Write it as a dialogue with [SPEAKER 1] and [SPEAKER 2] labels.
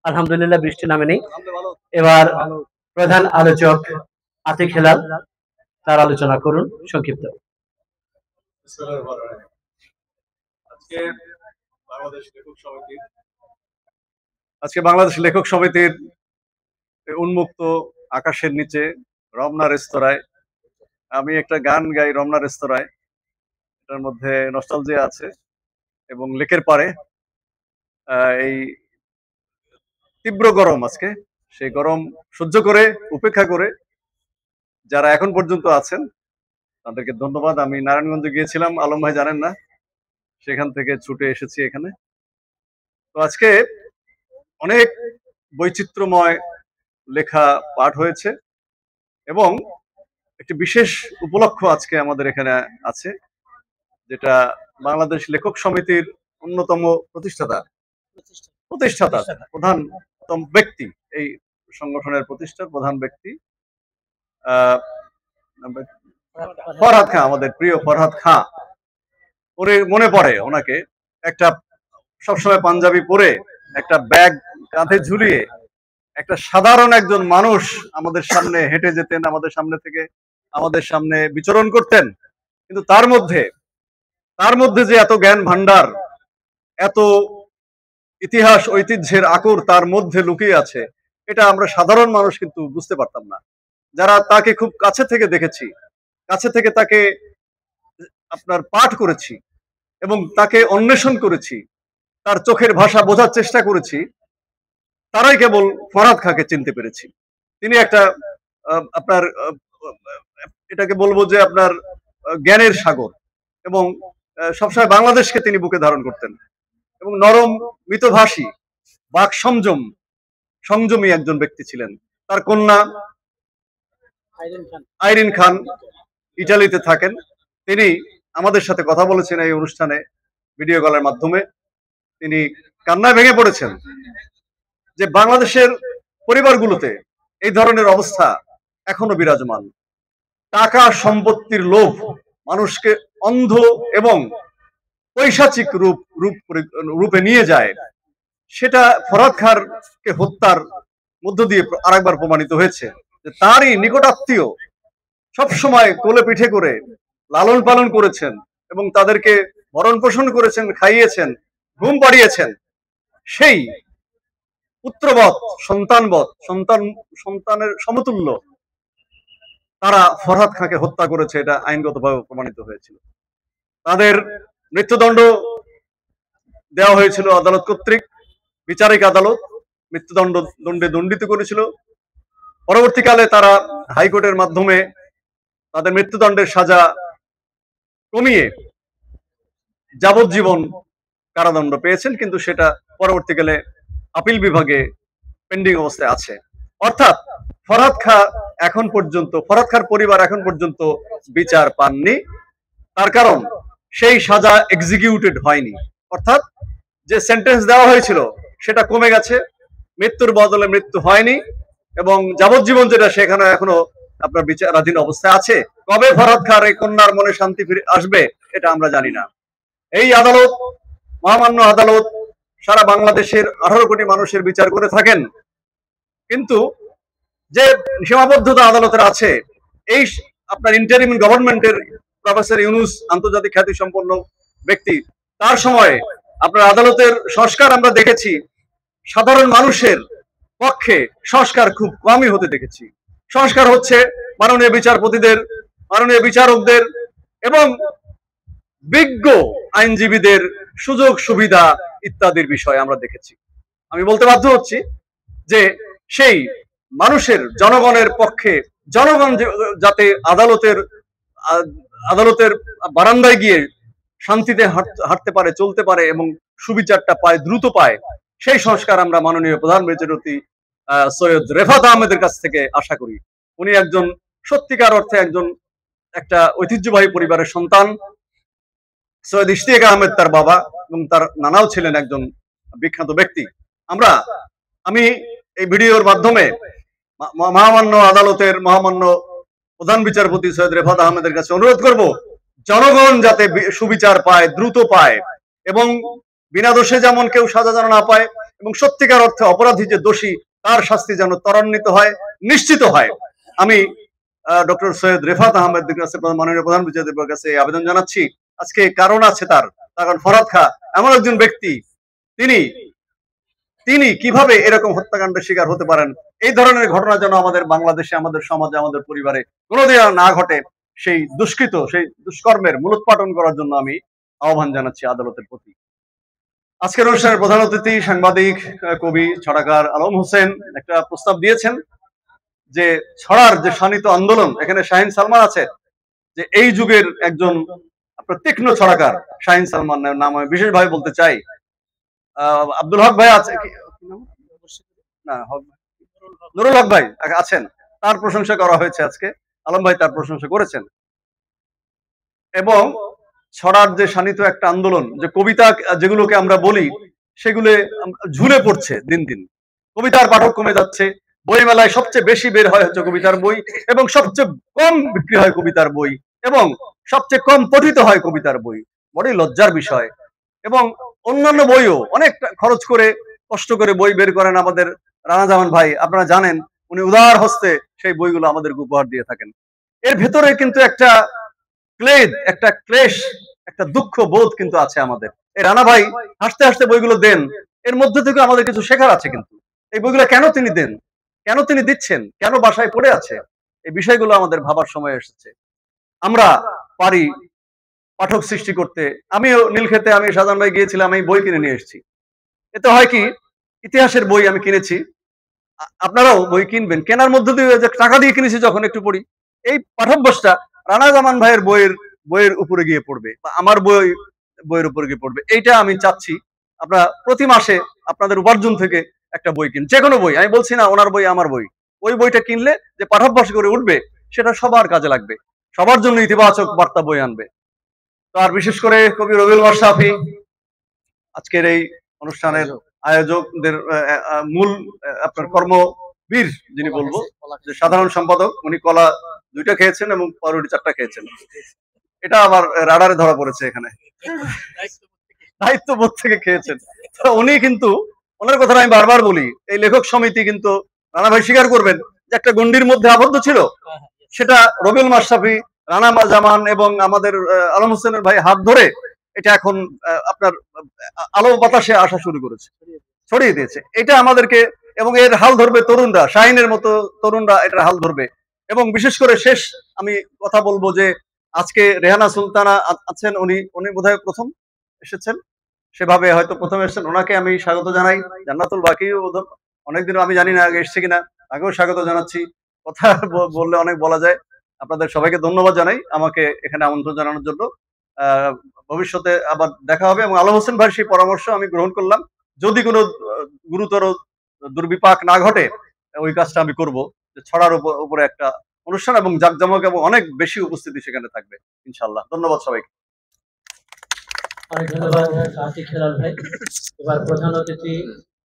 [SPEAKER 1] আলহামদুলিল্লাহ বৃষ্টি নামেনি। এবার প্রধান আলোচক আতিক হেলাল তার আলোচনা করুন সংক্ষিপ্ত।
[SPEAKER 2] আজকে বাংলাদেশ লেখক সমিতির উন্মুক্ত আকাশের নিচে রমনা রেস্তোরাঁয় আমি একটা গান গাই। রমনা রেস্তোরাঁয়, এটার মধ্যে নস্টালজিয়া আছে এবং লেকের পাড়ে এই তীব্র গরম, আজকে সেই গরম সহ্য করে উপেক্ষা করে যারা এখন পর্যন্ত আছেন তাদেরকে ধন্যবাদ। আমি নারায়ণগঞ্জে গিয়েছিলাম, আলম ভাই জানেন না, সেখান থেকে ছুটে এসেছি এখানে। তো আজকে অনেক বৈচিত্র্যময় লেখা পাঠ হয়েছে এবং একটি বিশেষ উপলক্ষ আজকে আমাদের এখানে আছে, যেটা বাংলাদেশ লেখক সমিতির অন্যতম প্রতিষ্ঠাতা প্রধানতম ব্যক্তি, এই সংগঠনের প্রতিষ্ঠার প্রধান ব্যক্তি ফরহাদ খাঁ, আমাদের প্রিয় ফরহাদ খাঁ। ওরে মনে পড়ে ওনাকে, একটা সবসময় পাঞ্জাবি পরে একটা ব্যাগ কাঁধে ঝুলিয়ে একটা সাধারণ একজন মানুষ আমাদের সামনে হেঁটে যেতেন, আমাদের সামনে থেকে আমাদের সামনে বিচরণ করতেন, কিন্তু তার মধ্যে যে এত জ্ঞান ভান্ডার, এত ইতিহাস ঐতিহ্যের আকর তার মধ্যে লুকিয়ে আছে, এটা আমরা সাধারণ মানুষ কিন্তু বুঝতে পারতাম না। যারা তাকে খুব কাছে থেকে দেখেছি, কাছে থেকে তাকে আপনার পাঠ করেছি এবং তাকে অন্বেষণ করেছি, তার চোখের ভাষা বোঝার চেষ্টা করেছি, তারাই কেবল ফরহাদ খাঁকে চিনতে পেরেছি। তিনি একটা আপনার এটাকে বলবো যে আপনার জ্ঞানের সাগর, এবং সবসময় বাংলাদেশকে তিনি বুকে ধারণ করতেন এবং নরম মিতভাষী বাক সংযমী একজন ব্যক্তি ছিলেন। তার কন্যা আইরিন খান ইটালিতে থাকেন, তিনি আমাদের সাথে কথা বলেছেন এই অনুষ্ঠানে ভিডিও কলের মাধ্যমে। তিনি কান্নায় ভেঙে পড়েছেন যে বাংলাদেশের পরিবারগুলোতে এই ধরনের অবস্থা এখনো বিরাজমান। টাকা সম্পত্তির লোভ মানুষকে অন্ধ এবং পৈশাচিক রূপে নিয়ে যায়, সেটা ফরহাদ খাঁকে হত্যার মধ্য দিয়ে আরেকবার প্রমাণিত হয়েছে যে তারই নিকটাত্মীয় সবসময় কোলে পিঠে করে লালন পালন করেছেন এবং তাদেরকে ভরণ পোষণ করেছেন, খাইয়েছেন, ঘুম পাড়িয়েছেন, সেই পুত্রবৎ সন্তানের সমতুল্য তারা ফরহাদ খাঁকে হত্যা করেছে, এটা আইনগতভাবে প্রমাণিত হয়েছিল। তাদের মৃত্যুদণ্ড দেওয়া হয়েছিল আদালত কর্তৃক, বিচারিক আদালত মৃত্যুদণ্ডে দণ্ডিত করেছিল। পরবর্তীকালে তারা হাইকোর্টের মাধ্যমে তাদের মৃত্যুদণ্ডের সাজা কমিয়ে যাবজ্জীবন কারাদণ্ড পেয়েছেন, কিন্তু সেটা পরবর্তীকালে আপিল বিভাগে পেন্ডিং অবস্থায় আছে। অর্থাৎ ফরহাদ খাঁর পরিবার এখন পর্যন্ত বিচার পাননি। তার কারণ সেই সাজা এক্সিকিউটেড হয়নি, অর্থাৎ যে সেন্টেন্স দেওয়া হয়েছিল সেটা কমে গেছে, মৃত্যুর বদলে মৃত্যু হয়নি এবং যাবজ্জীবন যেটা সেখানে এখনো আপনার বিচারাধীন অবস্থায় আছে। কবে ফরহাদ খাঁর এই কন্যার মনে শান্তি ফিরে আসবে এটা আমরা জানি না। এই আদালত, মহামান্য আদালত, সারা বাংলাদেশের 18 কোটি মানুষের বিচার করে থাকেন, কিন্তু যে সীমাবদ্ধতা আদালতের আছে, এই আপনার ইন্টারিম গভর্নমেন্টের প্রফেসর ইউনূস আন্তর্জাতিক খ্যাতি সম্পন্ন ব্যক্তি, তার সময় আপনার আদালতের সংস্কার আমরা দেখেছি, সাধারণ মানুষের পক্ষে সংস্কার খুব কমই হতে দেখেছি। সংস্কার হচ্ছে মাননীয় বিচারপতিদের, মাননীয় বিচারকদের এবং বিজ্ঞ আইনজীবীদের সুযোগ সুবিধা ইত্যাদির বিষয় আমরা দেখেছি। আমি বলতে বাধ্য হচ্ছি যে সেই মানুষের, জনগণের পক্ষে, জনগণ যাতে আদালতের বারান্দায় গিয়ে শান্তিতে হাঁটতে পারে, চলতে পারে এবং সুবিচারটা পায়, দ্রুত পায়, সেই সংস্কার আমরা মাননীয় প্রধান বিচারপতি সৈয়দ রেফাত আহমেদের কাছ থেকে আশা করি। উনি একজন সত্যিকার অর্থে একটা ঐতিহ্যবাহী পরিবারের সন্তান। সৈয়দ ইশতিয়াক আহমেদ তার বাবা এবং তার নানাও ছিলেন একজন বিখ্যাত ব্যক্তি। আমি এই ভিডিওর মাধ্যমে মহামান্য আদালতের মহামান্য প্রধান বিচারপতি সৈয়দ রেফাত আহমেদের কাছে অনুরোধ করব, জনগণ যাতে সুবিচার পায়, দ্রুত পায় এবং বিনা দোষে যেমন কেউ সাজা যেন না পায় এবং সত্যিকার অর্থে অপরাধী যে দোষী তার শাস্তি যেন ত্বরান্বিত হয়, নিশ্চিত হয়। আমি ডক্টর সৈয়দ রেফাত আহমেদের কাছে, মাননীয় প্রধান বিচারপতির কাছে আবেদন জানাচ্ছি। আজকে কারণ আছে তার, কারণ ফরহাদ খাঁ এমন একজন ব্যক্তি, তিনি কিভাবে এরকম হত্যাকাণ্ডের শিকার হতে পারেন। এই ধরনের ঘটনা যেন আমাদের বাংলাদেশে, আমাদের সমাজে, আমাদের পরিবারে কোনোদিন না ঘটে, সেই দুষ্কৃত, সেই দুষ্কর্মের মূলোৎপাটন করার জন্য আমি আহ্বান জানাচ্ছি আদালতের প্রতি। আজকের অনুষ্ঠানের প্রধান অতিথি সাংবাদিক কবি ছড়াকার আলম হোসেন একটা প্রস্তাব দিয়েছেন যে ছড়ার যে শানিত আন্দোলন, এখানে শাহিন সালমান আছে, যে এই যুগের একজন আপনার তীক্ষ্ণ ছড়াকার শাহিন সালমান নাম আমি বিশেষভাবে বলতে চাই। আব্দুল হক ভাই আছে না, নুরুল হক ভাই আছেন, তার প্রশংসা করা হয়েছে আজকে, আলম ভাই তার প্রশংসা করেছেন। এবং ছড়ার যে শানিত একটা আন্দোলন, যে কবিতা যেগুলোকে আমরা বলি সেগুলো ঝুলে পড়ছে দিন দিন, কবিতার পাঠক কমে যাচ্ছে, বই মেলায় সবচেয়ে বেশি বের হয় হচ্ছে কবিতার বই, এবং সবচেয়ে কম বিক্রি হয় কবিতার বই, এবং সবচেয়ে কম পঠিত হয় কবিতার বই। বড়ই লজ্জার বিষয়। এবং অন্যান্য বইও অনেক খরচ করে, কষ্ট করে বই বের করেন আমাদের রানা জামান ভাই, আপনারা জানেন, উনি উদার হস্তে সেই বইগুলো আমাদেরকে উপহার দিয়ে থাকেন। এর ভেতরে কিন্তু একটা ক্লেদ, একটা ক্লেশ, একটা দুঃখ বোধ কিন্তু আছে আমাদের। এই রানা ভাই হাসতে হাসতে বইগুলো দেন, এর মধ্যে থেকে আমাদের কিছু শেখার আছে। কিন্তু এই বইগুলো কেন তিনি দেন, কেন তিনি দিচ্ছেন, কেন বাসায় পড়ে আছে, এই বিষয়গুলো আমাদের ভাবার সময় এসেছে। আমরা পারি পাঠক সৃষ্টি করতে। আমিও নীলক্ষেতে, আমি সাজান ভাই গিয়েছিলাম, আমি বই কিনে নিয়ে এসেছি। এতে হয় কি, ইতিহাসের বই আমি কিনেছি, আপনারাও বই কিনবেন, কেনার মধ্য দিয়ে যে টাকা দিয়ে কিনেছি যখন একটু পড়ি, এই পাঠ্যাভ্যাসটা রানা জামান ভাইয়ের বইয়ের উপরে গিয়ে পড়বে, বা আমার বইয়ের উপরে গিয়ে পড়বে। এইটা আমি চাচ্ছি। আপনারা প্রতি মাসে আপনাদের উপার্জন থেকে একটা বই কিন, যে কোনো বই, আমি বলছি না ওনার বই আমার বই, ওই বইটা কিনলে যে পাঠ্যাভ্যাস করে উঠবে সেটা সবার কাজে লাগবে, সবার জন্য ইতিবাচক বার্তা বই আনবে। তো আর বিশেষ করে কবি রবিউল মাশরাফি, আজকের এই অনুষ্ঠানের আয়োজকদের মূল আপনার কর্মবীর যিনি বলবো, যে সাধারণ সম্পাদক, উনি কলা 2টা খেয়েছেন এবং পাউরুটি 4টা খেয়েছেন। এটা আবার রাডারে ধরা পড়েছে, এখানে দায়িত্ববোধ থেকে খেয়েছেন। তো উনি কিন্তু, ওনার কথা আমি বারবার বলি, এই লেখক সমিতি কিন্তু রানা ভাই স্বীকার করবেন যে একটা গণ্ডির মধ্যে আবদ্ধ ছিল, সেটা রবিউল মাশরাফি, রানা জামান এবং আমাদের আলম হোসেনের ভাই হাত ধরে এটা এখন আপনার আলো বাতাসে আসা শুরু করেছে, ছড়িয়ে দিয়েছে। এটা আমাদেরকে, এবং এর হাল ধরবে তরুণরা, শাহিনের মতো তরুণরা এটার হাল ধরবে। এবং বিশেষ করে শেষ আমি কথা বলবো যে আজকে রেহানা সুলতানা আছেন, উনি বোধহয় প্রথম এসেছেন, সেভাবে হয়তো প্রথম এসেছেন, ওনাকে আমি স্বাগত জানাই। জান্নাতুল বাকিও অনেকদিন, আমি জানি না আগে এসছে কিনা, আগেও স্বাগত জানাচ্ছি। কথা বললে অনেক বলা যায়। আপনাদের সবাইকে ধন্যবাদ জানাই আমাকে এখানে আমন্ত্রণ জানানোর জন্য। ভবিষ্যতে আবার দেখা হবে, এবং আলম হোসেন ভাইয়ের সেই পরামর্শ আমি গ্রহণ করলাম। যদি কোনো গুরুতর দুর্বিপাক না ঘটে, ওই কাজটা আমি করব, যে ছড়ার উপরে একটা অনুষ্ঠান এবং জাঁকজমক এবং অনেক বেশি উপস্থিতি সেখানে থাকবে ইনশাআল্লাহ। ধন্যবাদ সবাইকে।
[SPEAKER 1] অনেক ধন্যবাদ আতিক হেলাল ভাই। এবার প্রধান অতিথি